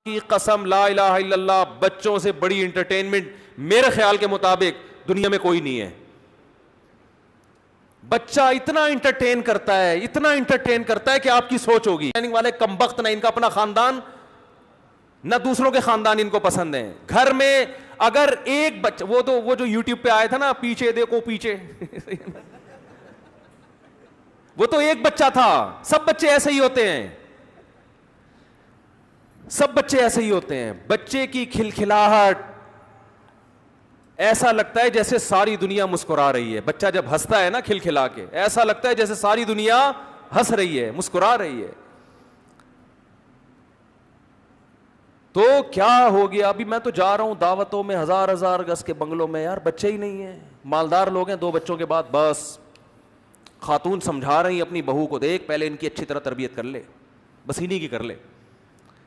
کی قسم لا الہ الا اللہ، بچوں سے بڑی انٹرٹینمنٹ میرے خیال کے مطابق دنیا میں کوئی نہیں ہے. بچہ اتنا انٹرٹین کرتا ہے، اتنا انٹرٹین کرتا ہے کہ آپ کی سوچ ہوگی والے کمبخت نہ ان کا اپنا خاندان نہ دوسروں کے خاندان ان کو پسند ہیں. گھر میں اگر ایک بچہ، وہ جو یوٹیوب پہ آیا تھا نا، پیچھے دیکھو پیچھے وہ تو ایک بچہ تھا. سب بچے ایسے ہی ہوتے ہیں، سب بچے ایسے ہی ہوتے ہیں. بچے کی کھلکھلاہٹ ایسا لگتا ہے جیسے ساری دنیا مسکرا رہی ہے. بچہ جب ہنستا ہے نا کھلکھلا کے، ایسا لگتا ہے جیسے ساری دنیا ہنس رہی ہے، مسکرا رہی ہے. تو کیا ہو گیا؟ ابھی میں تو جا رہا ہوں دعوتوں میں، ہزار ہزار گز کے بنگلوں میں، یار بچے ہی نہیں ہیں. مالدار لوگ ہیں، 2 بچوں کے بعد بس خاتون سمجھا رہی اپنی بہو کو، دیکھ پہلے ان کی اچھی طرح تربیت کر لے، بس انہی کی کر لے.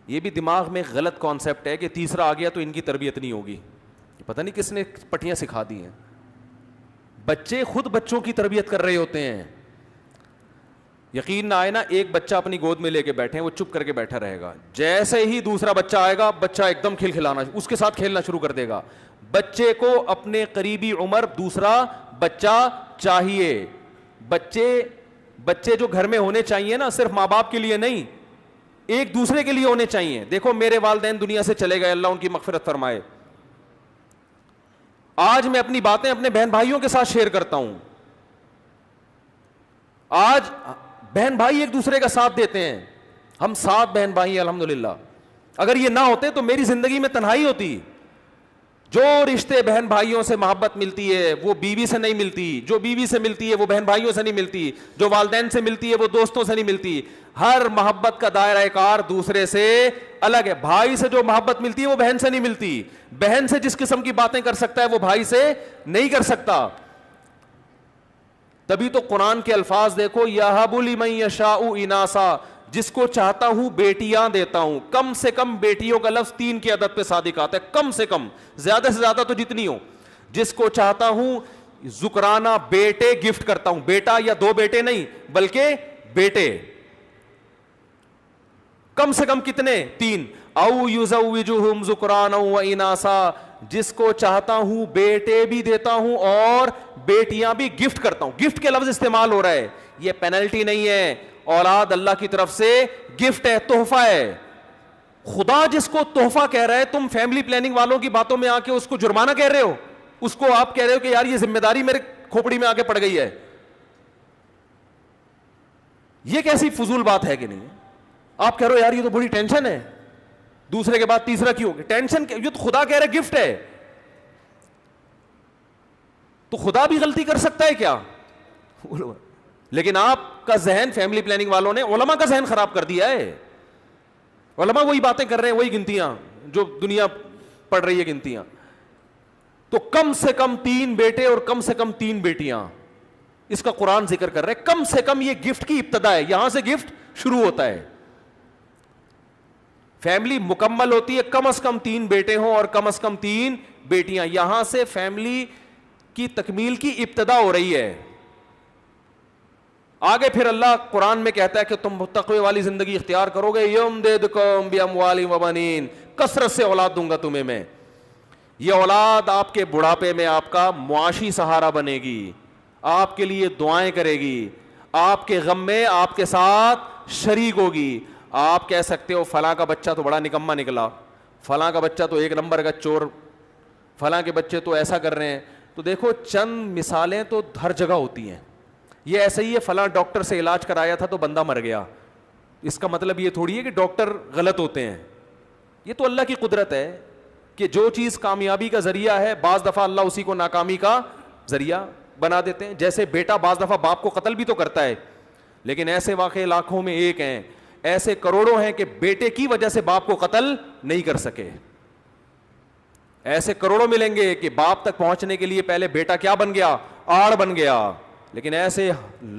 یہ بھی دماغ میں غلط کانسیپٹ ہے کہ تیسرا آ گیا تو ان کی تربیت نہیں ہوگی. پتہ نہیں کس نے پٹیاں سکھا دی ہیں. بچے خود بچوں کی تربیت کر رہے ہوتے ہیں. یقین نہ آئے نا، ایک بچہ اپنی گود میں لے کے بیٹھے، وہ چپ کر کے بیٹھا رہے گا. جیسے ہی دوسرا بچہ آئے گا، بچہ ایک دم کھلکھلانا، اس کے ساتھ کھیلنا شروع کر دے گا. بچے کو اپنے قریبی عمر دوسرا بچہ چاہیے. بچے جو گھر میں ہونے چاہیے نا، صرف ماں باپ کے لیے نہیں، ایک دوسرے کے لیے ہونے چاہیے. دیکھو میرے والدین دنیا سے چلے گئے، اللہ ان کی مغفرت فرمائے. آج میں اپنی باتیں اپنے بہن بھائیوں کے ساتھ شیئر کرتا ہوں. آج بہن بھائی ایک دوسرے کا ساتھ دیتے ہیں. ہم 7 بہن بھائی ہیں الحمدللہ. اگر یہ نہ ہوتے تو میری زندگی میں تنہائی ہوتی. جو رشتے بہن بھائیوں سے محبت ملتی ہے وہ بیوی سے نہیں ملتی، جو بیوی سے ملتی ہے وہ بہن بھائیوں سے نہیں ملتی، جو والدین سے ملتی ہے وہ دوستوں سے نہیں ملتی. ہر محبت کا دائرہ کار دوسرے سے الگ ہے. بھائی سے جو محبت ملتی ہے وہ بہن سے نہیں ملتی. بہن سے جس قسم کی باتیں کر سکتا ہے وہ بھائی سے نہیں کر سکتا. تبھی تو قرآن کے الفاظ دیکھو، یَہَبُ لِمَن یَشَاءُ اناسا، جس کو چاہتا ہوں بیٹیاں دیتا ہوں. کم سے کم بیٹیوں کا لفظ 3 کی عدد پہ صادق آتا ہے، کم سے کم، زیادہ سے زیادہ تو جتنی ہو. جس کو چاہتا ہوں ذکرانہ بیٹے گفٹ کرتا ہوں. بیٹا یا 2 بیٹے نہیں بلکہ بیٹے. کم سے کم کتنے؟ 3. او یزوجہم ذکرانا و اناسا، جس کو چاہتا ہوں بیٹے بھی دیتا ہوں اور بیٹیاں بھی گفٹ کرتا ہوں. گفٹ کے لفظ استعمال ہو رہا ہے، یہ پینلٹی نہیں ہے. اولاد اللہ کی طرف سے گفٹ ہے، تحفہ ہے. خدا جس کو تحفہ کہہ رہا ہے، تم فیملی پلاننگ والوں کی باتوں میں آ کے اس کو جرمانہ کہہ رہے ہو. اس کو آپ کہہ رہے ہو کہ یار یہ ذمہ داری میرے کھوپڑی میں آ کے پڑ گئی ہے. یہ کیسی فضول بات ہے کہ نہیں؟ آپ کہہ رہے ہو یار یہ تو بڑی ٹینشن ہے، دوسرے کے بعد تیسرا کیوں؟ ٹینشن، یہ تو خدا کہہ رہا ہے گفٹ ہے. تو خدا بھی غلطی کر سکتا ہے کیا؟ لیکن آپ کا ذہن، فیملی پلاننگ والوں نے علماء کا ذہن خراب کر دیا ہے. علماء وہی باتیں کر رہے ہیں، وہی گنتیاں جو دنیا پڑھ رہی ہے گنتیاں. تو کم سے کم 3 بیٹے اور کم سے کم 3 بیٹیاں، اس کا قرآن ذکر کر رہے ہیں. کم سے کم یہ گفٹ کی ابتدا ہے، یہاں سے گفٹ شروع ہوتا ہے. فیملی مکمل ہوتی ہے کم از کم 3 بیٹے ہوں اور کم از کم 3 بیٹیاں. یہاں سے فیملی کی تکمیل کی ابتدا ہو رہی ہے. آگے پھر اللہ قرآن میں کہتا ہے کہ تم تقوی والی زندگی اختیار کرو گے، یمددکم باموال و بنین، کثرت سے اولاد دوں گا تمہیں میں. یہ اولاد آپ کے بڑھاپے میں آپ کا معاشی سہارا بنے گی، آپ کے لیے دعائیں کرے گی، آپ کے غم میں آپ کے ساتھ شریک ہوگی. آپ کہہ سکتے ہو فلاں کا بچہ تو بڑا نکما نکلا، فلاں کا بچہ تو 1 نمبر کا چور، فلاں کے بچے تو ایسا کر رہے ہیں. تو دیکھو چند مثالیں تو ہر جگہ ہوتی ہیں. یہ ایسے ہی ہے، فلاں ڈاکٹر سے علاج کرایا تھا تو بندہ مر گیا. اس کا مطلب یہ تھوڑی ہے کہ ڈاکٹر غلط ہوتے ہیں. یہ تو اللہ کی قدرت ہے کہ جو چیز کامیابی کا ذریعہ ہے بعض دفعہ اللہ اسی کو ناکامی کا ذریعہ بنا دیتے ہیں. جیسے بیٹا بعض دفعہ باپ کو قتل بھی تو کرتا ہے، لیکن ایسے واقعے لاکھوں میں ایک ہیں، ایسے کروڑوں ہیں کہ بیٹے کی وجہ سے باپ کو قتل نہیں کر سکے. ایسے کروڑوں ملیں گے کہ باپ تک پہنچنے کے لیے پہلے بیٹا کیا بن گیا؟ آڑ بن گیا. لیکن ایسے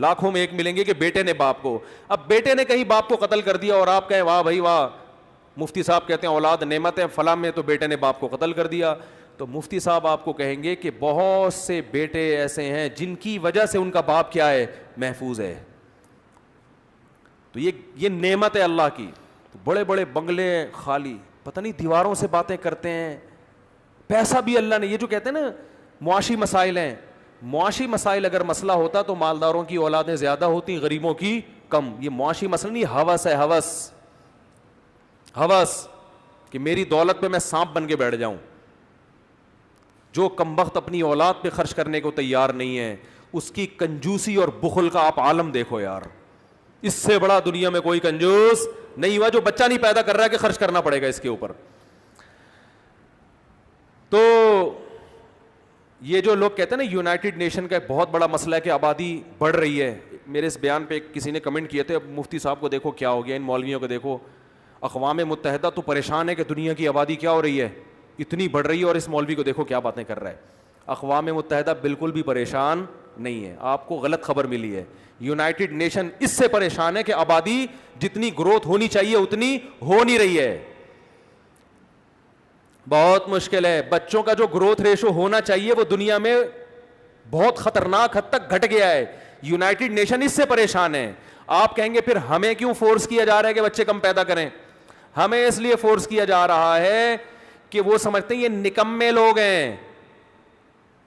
لاکھوں میں ایک ملیں گے کہ بیٹے نے باپ کو، اب بیٹے نے کہیں باپ کو قتل کر دیا اور آپ کہیں واہ بھائی واہ، مفتی صاحب کہتے ہیں اولاد نعمت ہے، فلاں میں تو بیٹے نے باپ کو قتل کر دیا. تو مفتی صاحب آپ کو کہیں گے کہ بہت سے بیٹے ایسے ہیں جن کی وجہ سے ان کا باپ کیا ہے؟ محفوظ ہے. تو یہ نعمت ہے اللہ کی. بڑے بڑے بنگلے خالی، پتہ نہیں دیواروں سے باتیں کرتے ہیں. پیسہ بھی اللہ نے, یہ جو کہتے ہیں نا معاشی مسائل ہیں, معاشی مسائل اگر مسئلہ ہوتا تو مالداروں کی اولادیں زیادہ ہوتی, غریبوں کی کم. یہ معاشی مسئلہ نہیں, ہوس ہے, ہوس کہ میری دولت پہ میں سانپ بن کے بیٹھ جاؤں. جو کمبخت اپنی اولاد پہ خرچ کرنے کو تیار نہیں ہے, اس کی کنجوسی اور بخل کا آپ عالم دیکھو یار. اس سے بڑا دنیا میں کوئی کنجوس نہیں ہوا جو بچہ نہیں پیدا کر رہا ہے کہ خرچ کرنا پڑے گا اس کے اوپر. تو یہ جو لوگ کہتے ہیں نا یونائٹڈ نیشن کا ایک بہت بڑا مسئلہ ہے کہ آبادی بڑھ رہی ہے. میرے اس بیان پہ کسی نے کمنٹ کیے تھے, اب مفتی صاحب کو دیکھو کیا ہو گیا, ان مولویوں کو دیکھو. اقوام متحدہ تو پریشان ہے کہ دنیا کی آبادی کیا ہو رہی ہے, اتنی بڑھ رہی ہے, اور اس مولوی کو دیکھو کیا باتیں کر رہا ہے. اقوام متحدہ بالکل بھی پریشان نہیں ہے, آپ کو غلط خبر ملی ہے. یونائٹڈ نیشن اس سے پریشان ہے کہ آبادی جتنی گروتھ ہونی چاہیے اتنی ہو نہیں رہی ہے. بہت مشکل ہے. بچوں کا جو گروتھ ریشو ہونا چاہیے وہ دنیا میں بہت خطرناک حد تک گھٹ گیا ہے. یونائٹڈ نیشن اس سے پریشان ہے. آپ کہیں گے پھر ہمیں کیوں فورس کیا جا رہا ہے کہ بچے کم پیدا کریں؟ ہمیں اس لیے فورس کیا جا رہا ہے کہ وہ سمجھتے ہیں یہ نکمے لوگ ہیں,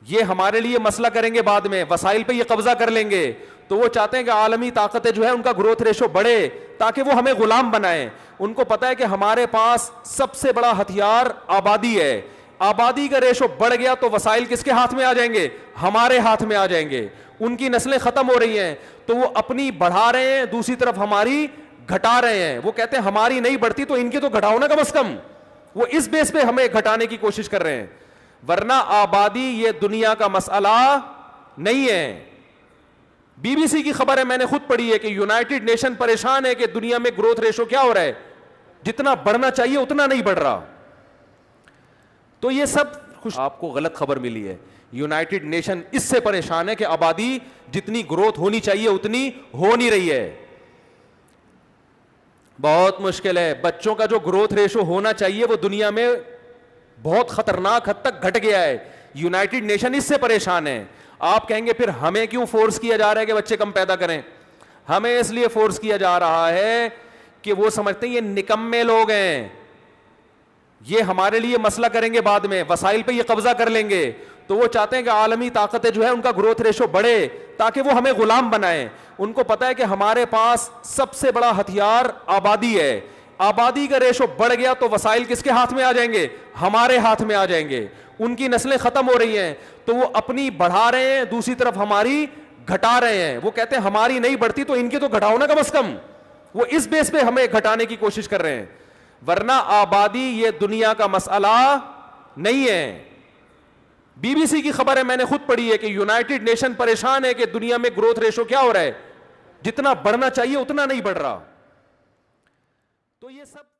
یہ ہمارے لیے مسئلہ کریں گے بعد میں, وسائل پہ یہ قبضہ کر لیں گے. تو وہ چاہتے ہیں کہ عالمی طاقتیں جو ہے ان کا گروتھ ریشو بڑھے تاکہ وہ ہمیں غلام بنائیں. ان کو پتا ہے کہ ہمارے پاس سب سے بڑا ہتھیار آبادی ہے. آبادی کا ریشو بڑھ گیا تو وسائل کس کے ہاتھ میں آ جائیں گے؟ ہمارے ہاتھ میں آ جائیں گے. ان کی نسلیں ختم ہو رہی ہیں تو وہ اپنی بڑھا رہے ہیں, دوسری طرف ہماری گھٹا رہے ہیں. وہ کہتے ہیں ہماری نہیں بڑھتی تو ان کی تو گھٹاؤ نا کم از کم. وہ اس بیس پہ ہمیں گھٹانے کی کوشش کر رہے ہیں, ورنہ آبادی یہ دنیا کا مسئلہ نہیں ہے. بی بی سی کی خبر ہے, میں نے خود پڑھی ہے کہ یونائٹڈ نیشن پریشان ہے کہ دنیا میں گروتھ ریشو کیا ہو رہا ہے, جتنا بڑھنا چاہیے اتنا نہیں بڑھ رہا. تو یہ سب آپ کو غلط خبر ملی ہے. یونائٹڈ نیشن اس سے پریشان ہے کہ آبادی جتنی گروتھ ہونی چاہیے اتنی ہو نہیں رہی ہے. بہت مشکل ہے. بچوں کا جو گروتھ ریشو ہونا چاہیے وہ دنیا میں بہت خطرناک حد تک گھٹ گیا ہے. یونائٹڈ نیشن اس سے پریشان ہے. آپ کہیں گے پھر ہمیں کیوں فورس کیا جا رہا ہے کہ بچے کم پیدا کریں؟ ہمیں اس لیے فورس کیا جا رہا ہے کہ وہ سمجھتے ہیں یہ نکمے لوگ ہیں, یہ ہمارے لیے مسئلہ کریں گے بعد میں, وسائل پہ یہ قبضہ کر لیں گے. تو وہ چاہتے ہیں کہ عالمی طاقتیں جو ہے ان کا گروتھ ریشو بڑھے تاکہ وہ ہمیں غلام بنائیں. ان کو پتا ہے کہ ہمارے پاس سب سے بڑا ہتھیار آبادی ہے. آبادی کا ریشو بڑھ گیا تو وسائل کس کے ہاتھ میں آ جائیں گے؟ ہمارے ہاتھ میں آ جائیں گے. ان کی نسلیں ختم ہو رہی ہیں تو وہ اپنی بڑھا رہے ہیں, دوسری طرف ہماری گھٹا رہے ہیں. وہ کہتے ہیں ہماری نہیں بڑھتی تو ان کی تو گھٹاؤ نا کم از کم. وہ اس بیس پہ ہمیں گھٹانے کی کوشش کر رہے ہیں, ورنہ آبادی یہ دنیا کا مسئلہ نہیں ہے. بی بی سی کی خبر ہے, میں نے خود پڑھی ہے کہ یونائٹڈ نیشن پریشان ہے کہ دنیا میں گروتھ ریشو کیا ہو رہا ہے, جتنا بڑھنا چاہیے اتنا نہیں بڑھ رہا. تو یہ سب